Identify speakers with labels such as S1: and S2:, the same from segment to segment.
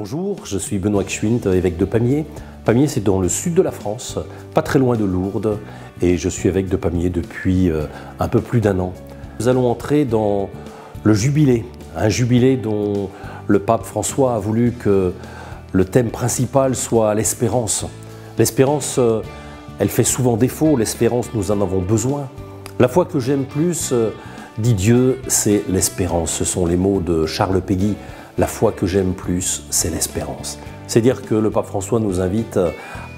S1: Bonjour, je suis Benoît Gschwint, évêque de Pamiers. Pamiers, c'est dans le sud de la France, pas très loin de Lourdes, et je suis évêque de Pamiers depuis un peu plus d'1 an. Nous allons entrer dans le jubilé, un jubilé dont le pape François a voulu que le thème principal soit l'espérance. L'espérance, elle fait souvent défaut, l'espérance, nous en avons besoin. La foi que j'aime plus, dit Dieu, c'est l'espérance. Ce sont les mots de Charles Péguy. La foi que j'aime plus, c'est l'espérance. C'est dire que le pape François nous invite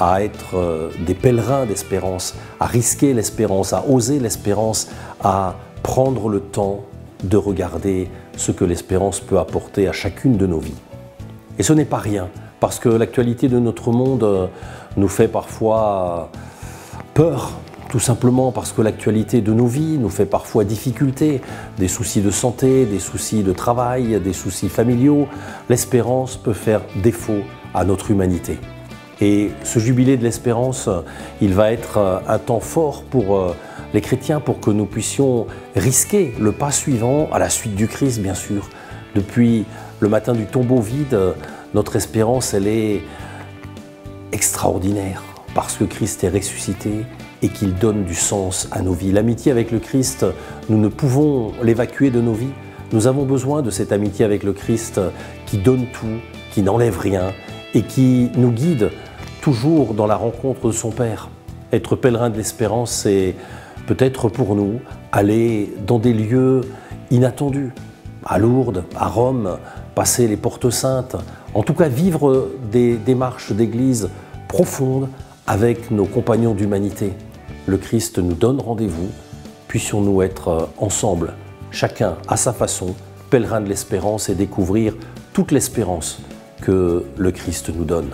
S1: à être des pèlerins d'espérance, à risquer l'espérance, à oser l'espérance, à prendre le temps de regarder ce que l'espérance peut apporter à chacune de nos vies. Et ce n'est pas rien, parce que l'actualité de notre monde nous fait parfois peur, tout simplement parce que l'actualité de nos vies nous fait parfois difficulté, des soucis de santé, des soucis de travail, des soucis familiaux. L'espérance peut faire défaut à notre humanité. Et ce jubilé de l'espérance, il va être un temps fort pour les chrétiens, pour que nous puissions risquer le pas suivant, à la suite du Christ bien sûr. Depuis le matin du tombeau vide, notre espérance, elle est extraordinaire, parce que Christ est ressuscité et qu'il donne du sens à nos vies. L'amitié avec le Christ, nous ne pouvons l'évacuer de nos vies. Nous avons besoin de cette amitié avec le Christ qui donne tout, qui n'enlève rien et qui nous guide toujours dans la rencontre de son Père. Être pèlerin de l'espérance, c'est peut-être pour nous aller dans des lieux inattendus, à Lourdes, à Rome, passer les portes saintes, en tout cas vivre des démarches d'église profondes avec nos compagnons d'humanité. Le Christ nous donne rendez-vous, puissions-nous être ensemble, chacun à sa façon, pèlerin de l'espérance et découvrir toute l'espérance que le Christ nous donne.